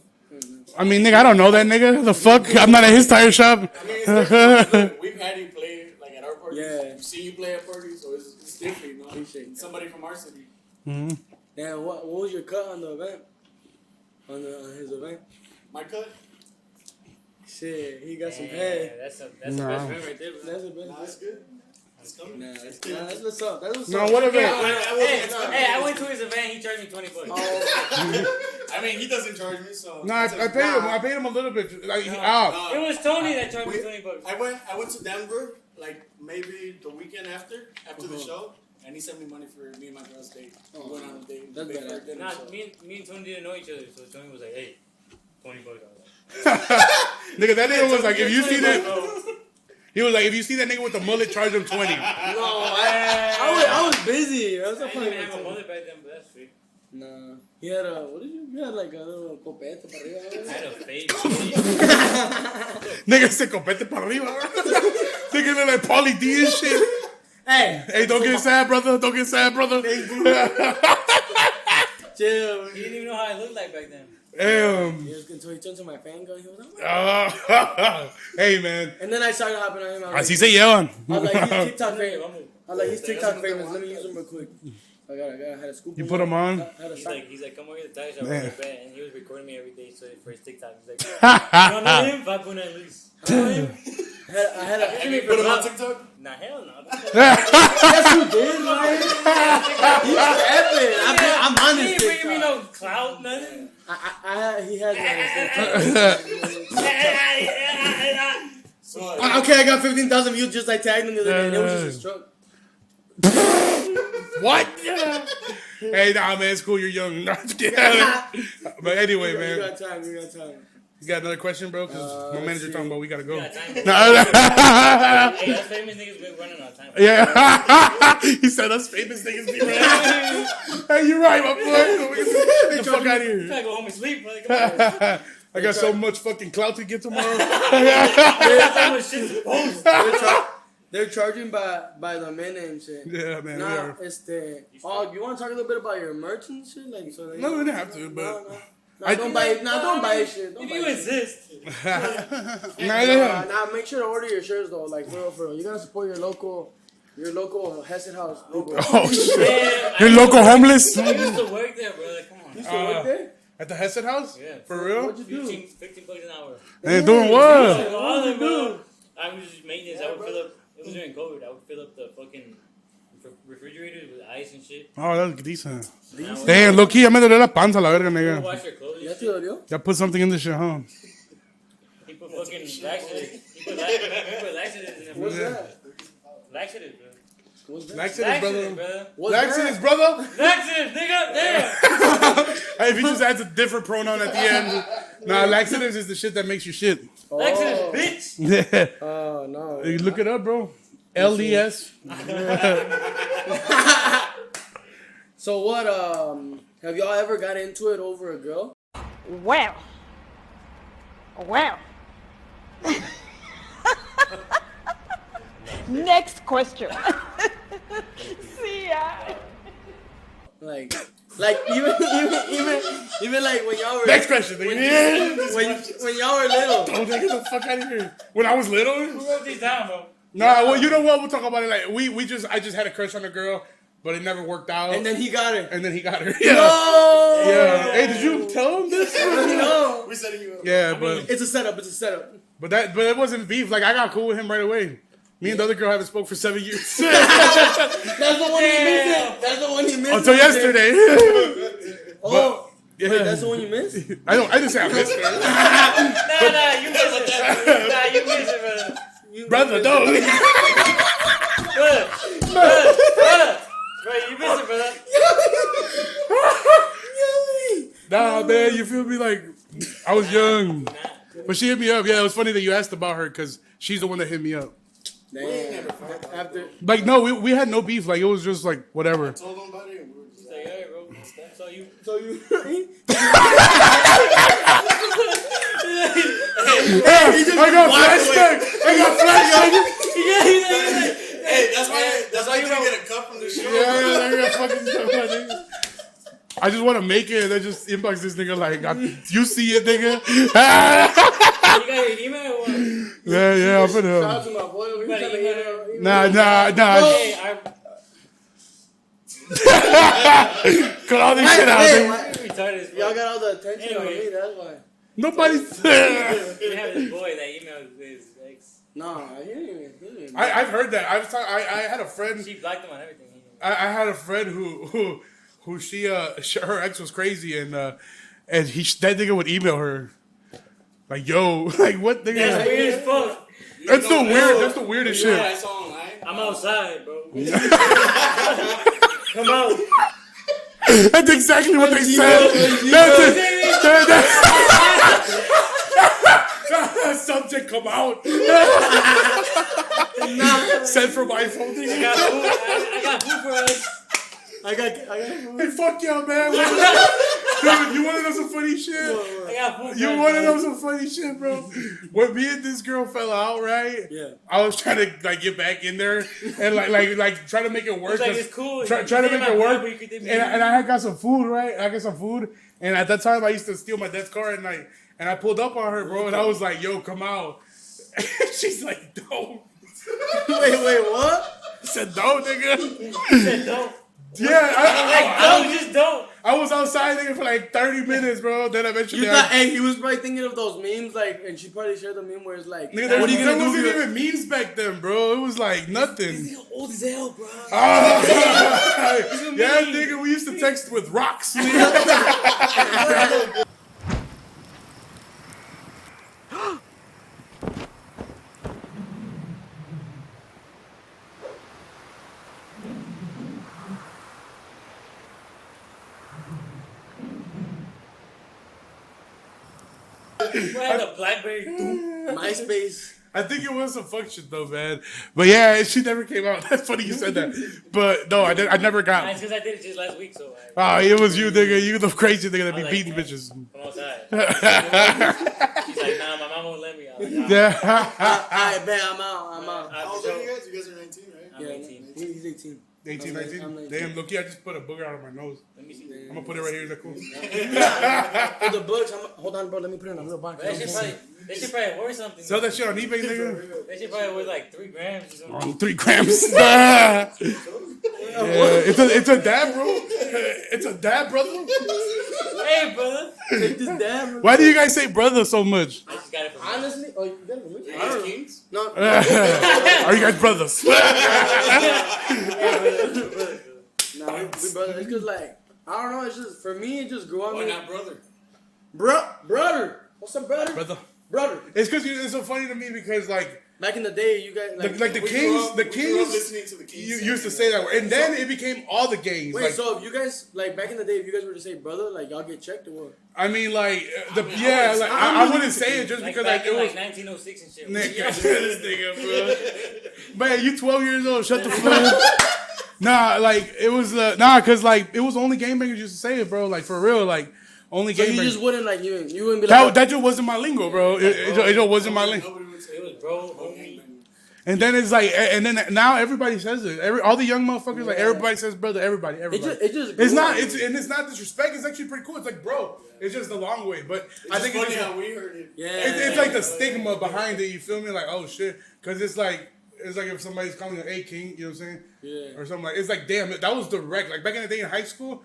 I mean, nigga, I don't know that nigga. The fuck? I'm not at his tire shop. I mean, we've had him play like at our parties. parties. Yeah. I've seen you play at parties, so it's different, you know. Appreciate that. Somebody from our city. Mhm. Damn, what was your cut on the event? On his event? My cut? Shit, he got some Yeah, head. that's the Nah. best friend right there, bro. That's the best. Nah, that's good. That's coming. Nah, that's what's up. That's what's No, up. what event? Hey, I went to his event. He charged me $20. I mean, he doesn't charge me, so. No, I paid him. I paid him a little bit. Like, ah, It was Tony that charged me $20. I went to Denver, like, maybe the weekend after the show, and he sent me money for me and my girl's date. We went on a date. That's We paid for bad. dinner, Nah, so. me and Tony didn't know each other, so Tony was like, "Hey, $20." I was nigga, that nigga was like, if you see like, that, "Bro, he was like, if you see that nigga with the mullet, charge him 20. No, I was busy. I was I didn't even have a probably mullet back then, but that's free. Nah. He had a, what did you? He had like a little copete para arriba. I had a fade. Nigga se copete para arriba. Nigga look like Pauly D and shit. Hey, Hey, don't get sad, brother. Don't get sad, brother. chill. He didn't even know how I looked like back then. Damn. He was until he turned to my fan gun. He was like, Hey, man. and then I started hopping on him. I was Así se llevan. like, he's TikTok famous. Vamos. I was like, he's TikTok famous. Let me use him real quick. I had a scoop. You put him on? Had a He's like, come over here to Taisha, Man. and he was recording me every day for his TikTok. He's like, you don't know him? 5.9 least. You know him? I had a. Have you put him on TikTok? Nah, hell no. Yes, you did, man. He's epic. I'm He honest. ain't bringing me no clout, nothing. He had me. Okay, I got 15,000 views just like tagged him the other day. And it was just a truck. What? Hey, nah, man, it's cool. You're young. But anyway, You man. got time. You got time. You got another question, bro? Because my manager talking about we gotta go. Yeah, time. Nah. Hey, us famous niggas been running out of time. Yeah. He said us famous niggas be running. Hey, you're right, my boy. Get the fuck out of I here. gotta go home and sleep, brother. Come on. I got so much fucking clout to get tomorrow. That's how much shit to post. They're charging by the minute and shit. Yeah, man. we Nah, are. oh, you want to talk a little bit about your merch and shit? Like, so No, we didn't have to, but don't buy it. No, don't buy it shit. Don't If buy you it. insist. yeah. Nah, make sure to order your shirts though. Like, for real. You gotta support your local Hesed house. People. Oh shit. Yeah, You're local homeless. I used to work there, bro. Like, come on. You used to work there? At the Hesed house? Yeah. For real? What'd you do? 15 bucks an hour. They doing what? All of them, bro. I was just maintenance. I would fill up. It was during COVID. I would fill up the fucking refrigerators with ice and shit. Oh, that's decent. And I would Damn, low key, ya me dolió la panza, la verga, go nigga. wash your clothes. ¿Ya And te shit. dolió? Ya put something in this shit, huh? He put fucking laxatives. He put laxatives in there. What's that? Laxatives, bro. What's that? Laxatives, Laxatives, brother. brother. What's Laxatives, that? brother. Laxatives, nigga. Damn. Hey, if he just adds a different pronoun at the end. Nah, laxatives is the shit that makes you shit. Laxatives, bitch. Yeah. Oh, no. You look it up, bro. LES. So what, have y'all ever got into it over a girl? Well. Next question. See ya. Like even like when y'all were Next question. when y'all were little. Don't take the fuck out of here. When I was little? Who wrote these down, bro? Nah, well, you know what? We'll talk about it. Like I just had a crush on a girl, but it never worked out. And then he got her. And then he got her. Yeah. No! Yeah. Hey, did you tell him this? No. We setting you up. Yeah, but It's a setup. but it wasn't beef. Like I got cool with him right away. Me and the other girl haven't spoke for 7 years. That's the one he missed. That's the one he missed. Until yesterday. Oh. Yeah. Wait, that's the one you missed? I didn't say I missed her. Nah, you miss it. Nah, you miss it, brother. Brother, don't. Brother. Bro, you miss it, brother. Nah, man, you feel me? Like, I was young. But she hit me up. Yeah, it was funny that you asked about her because she's the one that hit me up. Damn. After. Like, no, we had no beef. Like, it was just like, whatever. Told him about it and we were just Like, hey, bro. So you. So you. I got flashback. Hey, that's why you didn't get a cup from the show. Yeah, I got fucking stuff. I just want to make it and then just inbox this nigga like, you see it, nigga? You got your email or what? Yeah, I'm Shout out finna. to my boy. He You got trying an to email? hit Nah. Hey, Cut all this shit out, dude. retarded. Y'all got all the attention on Anyway. me, that's why. Nobody's. We have this boy that emailed his ex. Nah, he didn't even. I've heard that. I had a friend. She blocked him on everything. I had a friend who she her ex was crazy and that nigga would email her like, yo, like what nigga? That's weird as fuck. That's the weird. That's the weirdest Yeah, shit. that's online. I'm outside, bro. Come out. That's exactly what they said. Subject come out. Send from my phone. I got food for us. I got Hey, fuck y'all, man. Dude, you want to know some funny shit? I got food for You us, want to bro. know some funny shit, bro? When me and this girl fell out, right? Yeah. I was trying to like get back in there and like try to make it work. It's like 'cause it's cool. Try You to did make my it work. part, but you did me. And I had got some food, right? I got some food, and at that time I used to steal my dad's car at night. And I pulled up on her, bro, and I was like, "Yo, come out." She's like, "No." Wait, what? I said, "No, nigga." You said don't. Yeah, Just don't. I was outside nigga for like 30 minutes, bro. Then eventually, You thought, hey, he was probably thinking of those memes, like, and she probably shared the meme where it's like, nigga, what are you there gonna do? wasn't if you're- even memes back then, bro. It was like nothing. Old as hell, bro. Yeah, nigga, we used to text with rocks. Nigga. We had the BlackBerry. MySpace. I think it was some fuck shit though, man. But yeah, she never came out. That's funny you said that. But no, I never got. It's because I did it just last week, so Oh, it was you, nigga. You the crazy nigga that be I was beating like, bitches. come outside. She's like, nah, my mom won't let me. I was like, Yeah. I bet I'm out. How old are you guys? You guys are 19, right? I'm 18. He's 18. 18, I'm 19. 19. Damn, look, I just put a booger out of my nose. Let me see. I'm gonna put it right here in the cool. For the books, hold on, bro. Let me put it in a little box. That shit probably worth something. Sell that shit on eBay, nigga. That shit probably worth like 3 grams or something. 3 grams. Yeah, it's a dab, bro. It's a dab, brother. Hey, brother. Take this damn. Why do you guys say brother so much? I just got it from Honestly, oh, you got it from me? You guys kings? No. Are you guys brothers? Nah, we brother. It's cause like I don't know. It's just for me. It just grew on Why me. not brother? Brother. What's up, brother? Brother. It's because it's so funny to me because like Back in the day, you guys like the We kings, grew up listening to the kings. you used to say that word, and then it became all the gangs. Wait, Like, so if you guys like back in the day, if you guys were to say brother, like y'all get checked or what? I mean, like I I wouldn't say it just like because back like in it was. like 1906 and shit. Nigga, this nigga, bro. Man, you 12 years old. Shut the fuck up. Nah, like it was cause like it was only gangbangers used to say it, bro. Like for real, like only So gangbangers. you just wouldn't like you wouldn't be like That just wasn't my lingo, bro. It just wasn't my lingo. Nobody would say It was bro, homie. And then it's like, and then now everybody says it. All the young motherfuckers, like everybody says brother. Everybody. it just It's grew not. on me. It's not disrespect. It's actually pretty cool. It's like, bro. It's just the long way. But I think funny it's how we heard it. Yeah. it's like the stigma behind it. You feel me? Like, oh shit, because it's like if somebody's calling you a king, you know what I'm saying? Yeah. Or something like. It's like, damn, that was direct. Like back in the day in high school,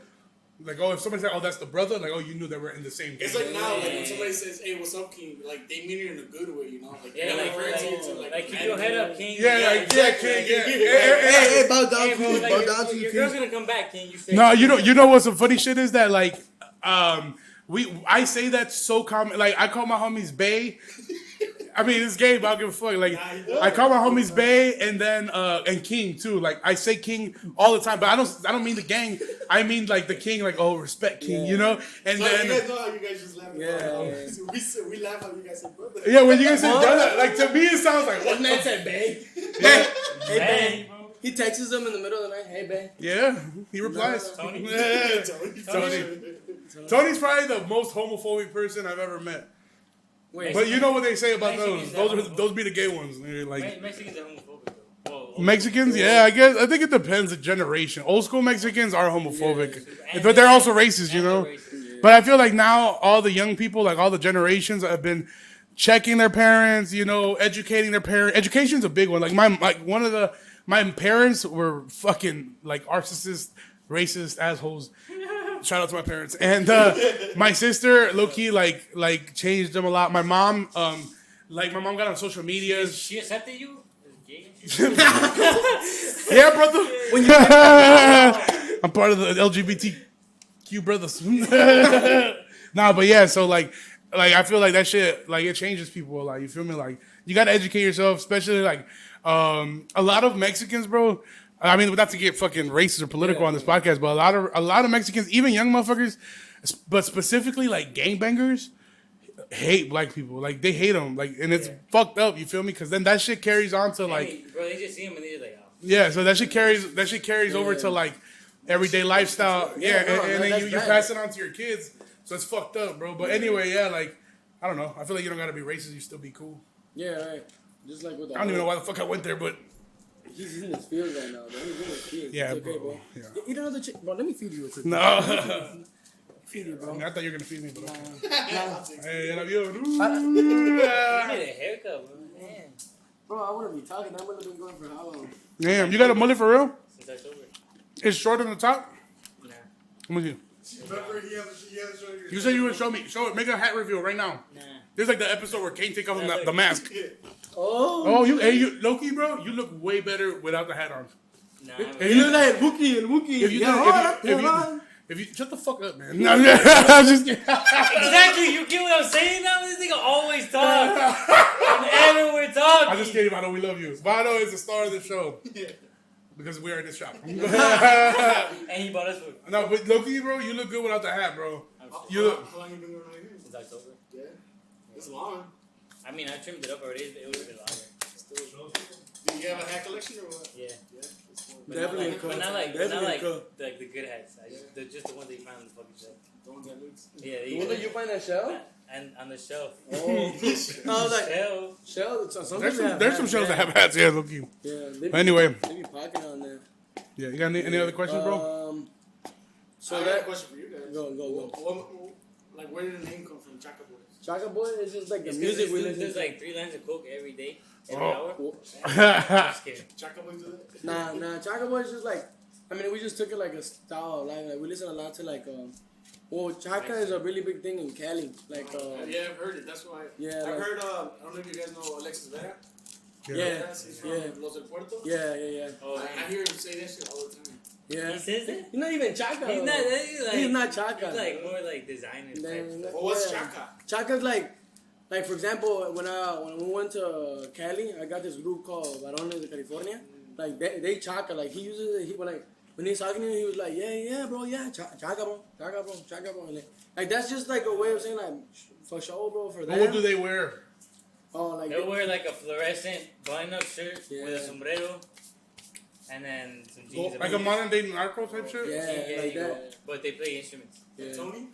like, oh, if somebody said, oh, that's the brother, like, oh, you knew they were in the same. It's like now, like when somebody says, "Hey, what's up, king?" Like they mean it in a good way, you know? Like Yeah, they're like, referring to you to like keep your head up, king. Yeah, like yeah, king, yeah. Hey, bow down Hey, to bro, you, like, bow down to your you, girl's king. gonna come back, king. You say No, you know what's some funny shit is that like I say that so common. Like I call my homies Bay. I mean, it's gay, but I don't give a fuck. Like I call my homies Bay and then and King too. Like I say King all the time, but I don't mean the gang. I mean like the King, like oh respect King, you know. And So then you guys know how you guys just laugh. Yeah. So we laugh how you guys say brother. yeah, when you guys say brother, like to me it sounds like what Man said, babe. Yeah, Hey, Hey, babe. He texts them in the middle of the night. Hey, babe. yeah. He replies. Tony. Yeah. Tony's probably the most homophobic person I've ever met. Wait, But you know what they say about Mexicans those? are Those be the gay ones. They're like Mexicans are homophobic though. Whoa. Mexicans, yeah, I think it depends the generation. Old school Mexicans are homophobic, And but they're also racist, you know. racist. But I feel like now all the young people, like all the generations, have been checking their parents, you know, educating their parents. Education's a big one. Like one of the my parents were fucking like narcissist, racist assholes. Shout out to my parents. And my sister, low key, like changed them a lot. My mom, my mom got on social media. She accepted you? Yeah, brother. I'm part of the LGBTQ brothers. Nah, but yeah, so like I feel like that shit, like it changes people. Like, you feel me? Like, you gotta educate yourself, especially like a lot of Mexicans, bro. I mean, not to get fucking racist or political on this podcast, but a lot of Mexicans, even young motherfuckers, but specifically like gangbangers, hate black people. Like, they hate them. Like, and it's fucked up. You feel me? Because then that shit carries on to like, bro, they just see him and they're like, oh. Yeah. So that shit carries over to like everyday lifestyle. Yeah, and then you pass it on to your kids. So it's fucked up, bro. But anyway, yeah, like, I don't know. I feel like you don't gotta be racist. You still be cool. Yeah, right. Just like with the I don't even know why the fuck I went there, but he's in his field right now, bro. He's in his field. yeah, it's okay, bro. Yeah. Eat another chicken, bro. Let me feed you real quick. No. Feed you, bro. I thought you were gonna feed me, bro. Nah. Hey, I love you. You need a haircut, bro. Man. Bro, I wouldn't be talking. I would have been going for how long? Damn, you got a mullet for real? Since October. It's short on the top? Nah. Let me see. You said you would show me. Show it. Make a hat reveal right now. Nah. There's like the episode where Kane take off the mask. Oh, you Loki, bro. You look way better without the hat on. Nah. you look like Wookie. If you shut the fuck up, man. No, I'm just kidding. Exactly. You get what I'm saying now? This nigga always talk. Whenever we're talking. I'm just kidding, Vano. We love you. Vano is the star of the show. Because we are in this shop. And he bought us food. No, but Loki, bro, you look good without the hat, bro. You look. How long you been doing right here? Since October. Yeah. It's long. I mean, I trimmed it up already. It was a bit longer. Do you have a hat collection or what? Yeah. Definitely But not like the good hats. Just the ones that you find on the fucking shelf. The ones that looks. Yeah. The one that you find at Shell? And on the shelf. Oh, I was like, Shell. There's some shows that have hats, yeah, Loki. Yeah. Anyway. They be pocketing on there. Yeah, you got any other questions, bro? So I got that a question for you guys. Go. Like, where did the name come from, Chaka Boys? Chaka Boy is just like the It's music we there's listen to. like 3 lines of coke every day, every hour. Just kidding. Chaka Boys do that? Nah. Chaka Boy is just like, I mean, we just took it like a style of life. Like, we listen a lot to like, Chaka is a really big thing in Cali. Like, yeah, I've heard it. That's why. Yeah, I've like- heard. I don't know if you guys know Alexis Vera. yeah, He's from yeah, Los del Puerto. yeah. Oh, I hear him say that shit all the time. Yeah. He says it? He's not even Chaka. He's not. He's not Chaka. He's like more like designer type stuff. Well, what's Yeah. Chaka? Chaka's like for example, when we went to Cali, I got this group called Varones de California. Like they Chaka. Like he uses it. When he's talking to me, he was like, yeah, bro, yeah, Chaka, bro. Like that's just like a way of saying like for sure, bro. For them. What do they wear? Oh, like They'll wear like a fluorescent button-up shirt with Yeah. a sombrero, and then some jeans. Like a modern day narco type shit? Yeah, like that. But they play instruments. Yeah. Tony?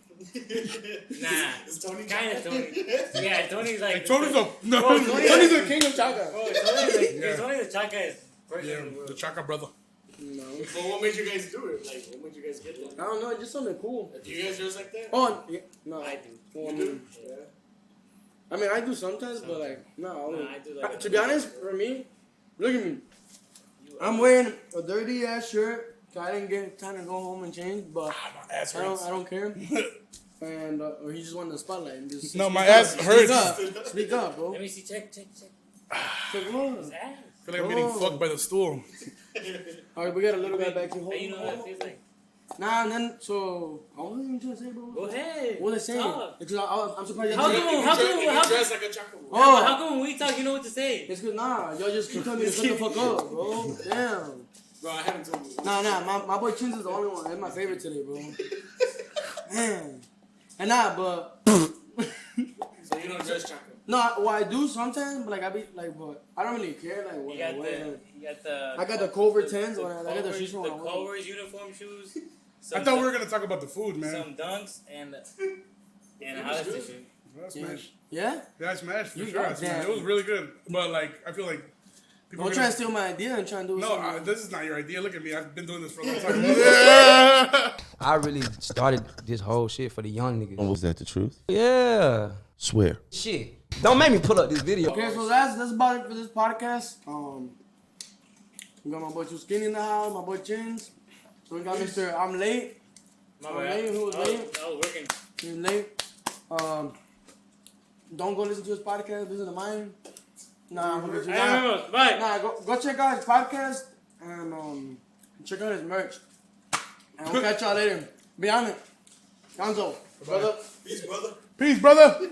Nah, Is Tony kind of Tony. Yeah, Tony's like. Tony's a no. Bro, Tony's the king of Chaka. Bro, Tony's like, Yeah. Tony the Chaka is person Yeah, in the the world. Chaka brother. No, But what made you guys do it? Like, what made you guys get I that? don't know. Just something cool. Do you guys dress like that? Oh, yeah, no, I do. Well, You do? Yeah. I mean, I do sometimes, but like, no. Nah, I do like To be honest, for me, look at me. I'm wearing a dirty ass shirt. So I didn't get time to go home and change, but My ass I hurts. don't care. And or he just wanted the spotlight. And just No, my speak ass up. hurts. Speak up, bro. Let me see. Check. Take one. His ass. I feel like I'm getting Oh. fucked by the stool. All right, we got a little guy back here. How you know what it feels like? Nah, and then so I wasn't even trying to say, bro. Go ahead. What they saying? Talk. Because I'm surprised. How y'all come- didn't- how come- If you dress like a Chaka Boy. Oh, How come when we talk, you know what to say? it's good. Nah, y'all just keep telling me to shut the fuck up, bro. Damn. Bro, I haven't told you. Nah, my boy Chins is the only one. That's my favorite today, bro. Man. And nah, but So you don't dress Chaka. no, well I do sometimes, but like I be like, but I don't really care like what You I got wear. the. I got the Cobra 10s when I got the Culver's- shoes when The I wear. Culver's uniform shoes. I thought we were gonna talk about the food, man. Some dunks and a Hollister shoe. I smashed. Yeah? Yeah, I smashed for You sure. I got smashed. that. It was really good, but like I feel like people. Don't try to steal my idea and try and do it. No, something. this is not your idea. Look at me. I've been doing this for a long time. Yeah. I really started this whole shit for the young niggas. Was that the truth? Yeah. Swear. Shit. Don't make me pull up this video. Okay, so that's about it for this podcast. We got my boy Too Skinny in the house, my boy Chins. So we got Mr. I'm Late. My I'm bad. late. Who was late? I was working. He was late. Don't go listen to his podcast. Listen to mine. Nah, because you Hey, bye. nah, go check out his podcast and check out his merch. And we'll catch y'all later. Be on it. Gonzo. Brother. Peace, brother.